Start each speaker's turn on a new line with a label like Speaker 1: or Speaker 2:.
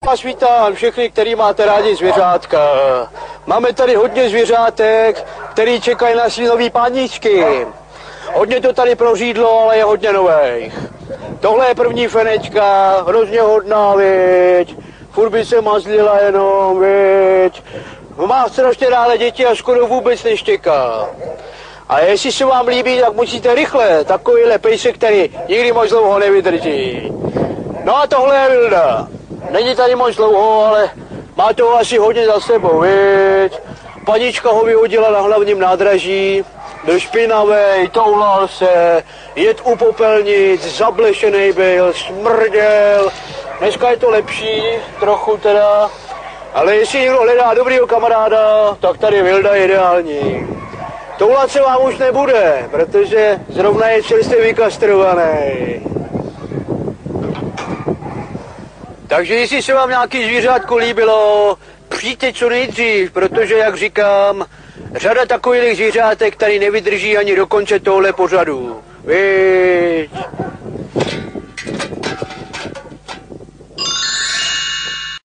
Speaker 1: Vás vítám všechny, který máte rádi zvěřátka. Máme tady hodně zvěřátek, který čekají na svý nový páničky. Hodně to tady prořídlo, ale je hodně nových. Tohle je první fenečka, hrozně hodná, viď. Furt by se mazlila jenom, viď. Má strašně ráda děti a skoro vůbec neštěká. A jestli se vám líbí, tak musíte rychle, takovýhle pejsek, který nikdy moc dlouho nevydrží. No a tohle je Vilda. Není tady moc dlouho, ale má toho asi hodně za sebou, viď. Panička ho vyhodila na hlavním nádraží, byl špinavej, toulal se, jet u popelnic, zablešený byl, smrděl. Dneska je to lepší, trochu teda, ale jestli někdo hledá dobrýho kamaráda, tak tady Vilda je ideální. Toulat se vám už nebude, protože zrovna je čerstvě vykastrovaný. Takže jestli se vám nějaký zvířátko líbilo, přijďte co nejdřív, protože, jak říkám, řada takových zvířátek tady nevydrží ani do konce tohle pořadu. Viď?